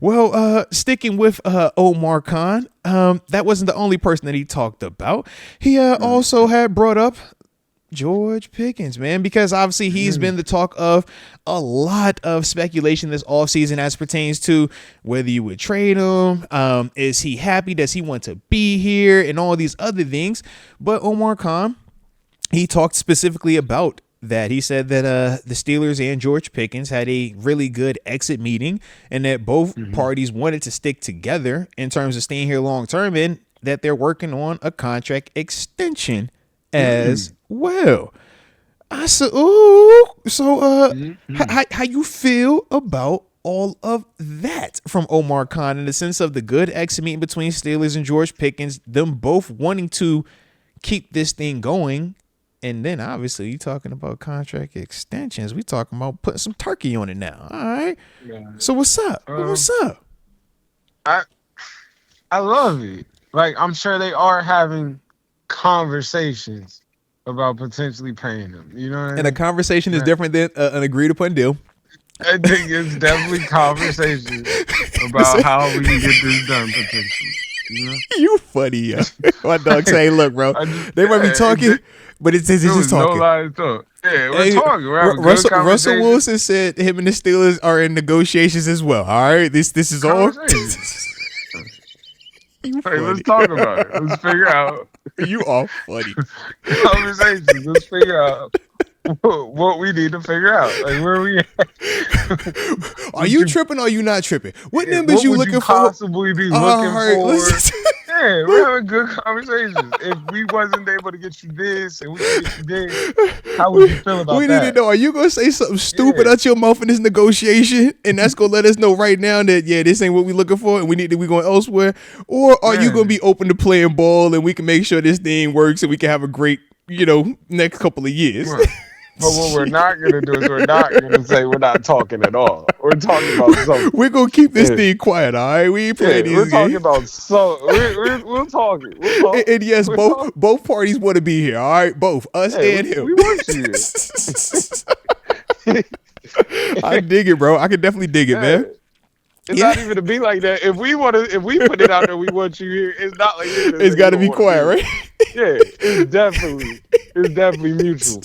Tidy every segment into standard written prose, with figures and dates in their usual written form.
Well, sticking with Omar Khan, that wasn't the only person that he talked about. He also had brought up George Pickens, man, because obviously he's been the talk of a lot of speculation this offseason as pertains to whether you would trade him. Is he happy? Does he want to be here? And all these other things. But Omar Khan, he talked specifically about that. He said that the Steelers and George Pickens had a really good exit meeting and that both parties wanted to stick together in terms of staying here long term, and that they're working on a contract extension as well. I said, ooh, so how you feel about all of that from Omar Khan in the sense of the good exit meeting between Steelers and George Pickens, them both wanting to keep this thing going? And then obviously you talking about contract extensions. We talking about putting some turkey on it now. All right. Yeah. So what's up? What's up? I love it. Like, I'm sure they are having conversations about potentially paying him. You know what I mean? And a conversation is different than an agreed upon deal. I think it's definitely conversations about how we can get this done potentially. You know? You funny, yo. My dog say, look, bro, they might be talking, but it's just talking. No lie to talk. Yeah, we're talking. We're having good Russell Wilson said him and the Steelers are in negotiations as well. All right, this is all. Hey, let's talk about it. Let's figure out. You all funny. Conversations. Let's figure out what we need to figure out. Like, where are we at? Are you tripping or are you not tripping? What numbers you looking for? Possibly be looking for? Yeah, we're having good conversations. If we wasn't able to get you this and we can get you this, how would you feel about that? We need to know, are you going to say something stupid out your mouth in this negotiation? And that's going to let us know right now that, this ain't what we looking for and we going elsewhere? Or are you going to be open to playing ball and we can make sure this thing works and we can have a great, next couple of years? Right. But what we're not going to do is we're not going to say we're not talking at all. We're talking about something. We're going to keep this thing quiet, all right? We ain't playing these games. We're talking about we're talking. And yes, both parties want to be here, all right? Both, us and him. We want you. I dig it, bro. I can definitely dig it, man. It's not even to be like that. If we put it out there, we want you here. It's not like it's got to be quiet, right? Yeah, it's definitely mutual.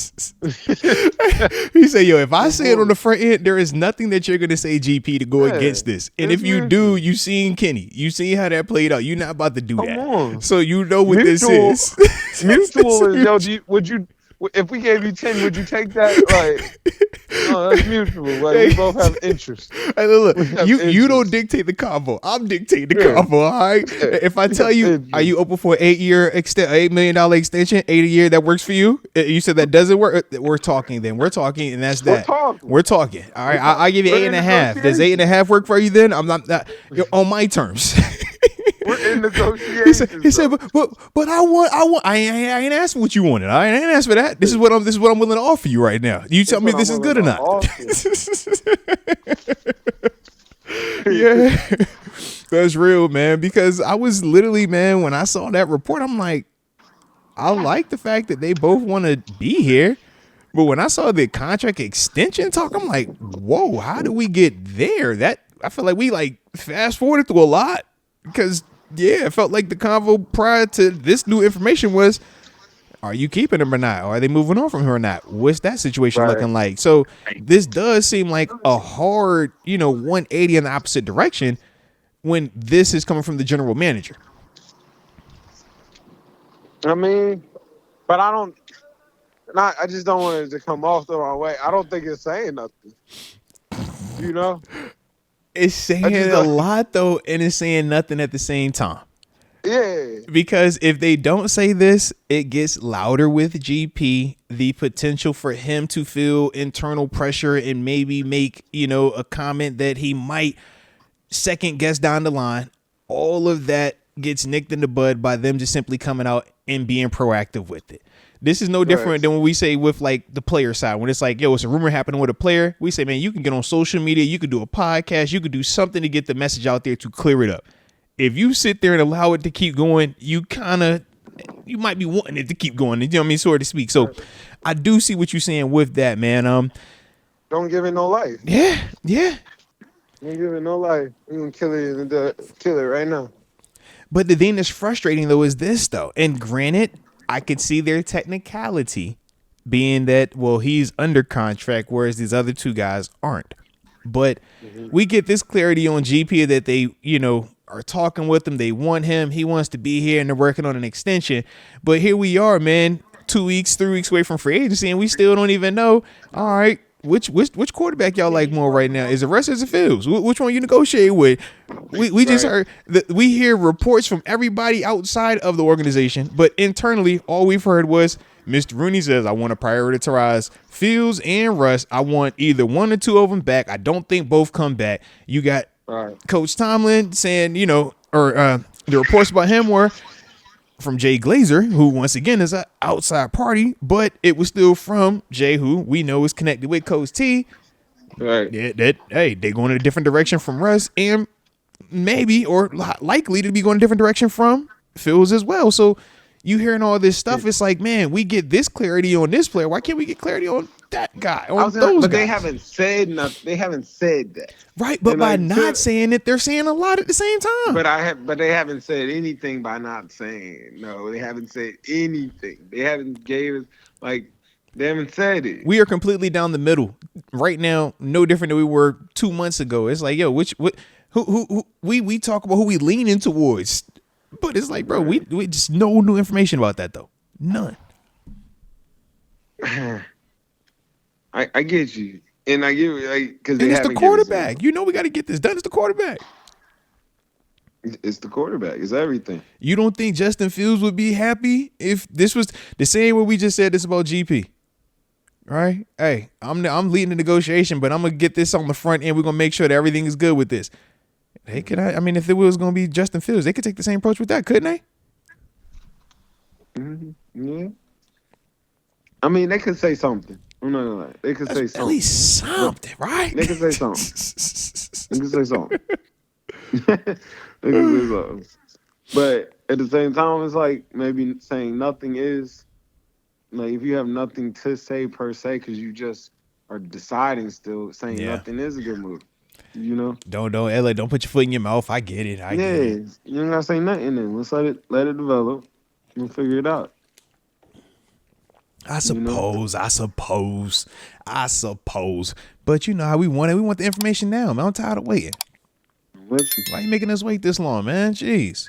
He said, "Yo, if I say it on the front end, there is nothing that you're gonna say, GP, to go against this. And if you do, you seen Kenny, you seen how that played out. You're not about to do that. So you know what this is. Mutual is would you? If we gave you 10, would you take that? Like, no, that's mutual. Like, we both have interest. Hey, look, you don't dictate the convo. I'm dictating the convo, all right? Yeah. If I tell you, are you open for an $8 million extension, 8 a year, that works for you? You said that doesn't work. We're talking then. We're talking, and that's that. We're talking. All right, I'll give you 8.5. Does 8.5 work for you then? I'm not on my terms. We're in negotiations. He said, but I ain't asking what you wanted. I ain't asked for that. This is what I'm willing to offer you right now. You tell me this is good or not. Yeah, that's real, man. Because I was literally, man, when I saw that report, I'm like, I like the fact that they both want to be here. But when I saw the contract extension talk, I'm like, whoa, how did we get there? That I feel like we fast forwarded through a lot. Because, it felt like the convo prior to this new information was, are you keeping him or not? Or are they moving on from him or not? What's that situation looking like? So this does seem like a hard, 180 in the opposite direction when this is coming from the general manager. I mean, but I just don't want it to come off the wrong way. I don't think it's saying nothing. It's saying a lot, though, and it's saying nothing at the same time. Yeah. Because if they don't say this, it gets louder with GP, the potential for him to feel internal pressure and maybe make, a comment that he might second guess down the line. All of that gets nicked in the bud by them just simply coming out and being proactive with it. This is no different than when we say with the player side, when it's like, yo, it's a rumor happening with a player. We say, man, you can get on social media. You could do a podcast. You could do something to get the message out there to clear it up. If you sit there and allow it to keep going, you might be wanting it to keep going. You know what I mean? So to speak. So I do see what you're saying with that, man. Don't give it no life. Yeah. Ain't giving no life. We gonna kill it right now. But the thing that's frustrating though is this though, and granted, I could see their technicality being that, well, he's under contract, whereas these other two guys aren't. But we get this clarity on GP that they, are talking with him. They want him. He wants to be here, and they're working on an extension. But here we are, man, 2 weeks, 3 weeks away from free agency, and we still don't even know. All right, which quarterback y'all like more right now? Is it Russ or is it Fields? Which one you negotiate with? We just heard that we hear reports from everybody outside of the organization, but internally, all we've heard was Mr. Rooney says, I want to prioritize Fields and Russ. I want either one or two of them back. I don't think both come back. You got Coach Tomlin saying, the reports about him were from Jay Glazer, who once again is an outside party, but it was still from Jay, who we know is connected with Coach T. Right. They're going in a different direction from Russ, and maybe or likely to be going a different direction from Fields as well. So you hearing all this stuff, it's like, man, we get this clarity on this player. Why can't we get clarity on that guy? But guys? They haven't said nothing. They haven't said that. Right, but by not saying it, they're saying a lot at the same time. But they haven't said anything by not saying. No, they haven't said anything. They haven't they haven't said it. We are completely down the middle right now. No different than we were 2 months ago. It's like, yo, who we talk about who we leaning towards. But it's like, bro, we just no new information about that though. None. I get you, and I get because it's the quarterback. We got to get this done. It's the quarterback. It's the quarterback. It's everything. You don't think Justin Fields would be happy if this was the same way we just said this about GP? Right? Hey, I'm leading the negotiation, but I'm gonna get this on the front end. We're gonna make sure that everything is good with this. They could. If it was going to be Justin Fields, they could take the same approach with that, couldn't they? Mm-hmm. Yeah. They could say something. I'm not gonna lie. They could say something. At least something, right? They could say something. They could say something. They could say something. But at the same time, it's like maybe saying nothing is like if you have nothing to say per se because you just are deciding still, saying nothing is a good move. Don't put your foot in your mouth. I get it. I get it. You don't gotta say nothing then. Let's let it develop. We'll figure it out. I suppose. But you know how we want it. We want the information now, man. I'm tired of waiting. Why are you making us wait this long, man? Jeez.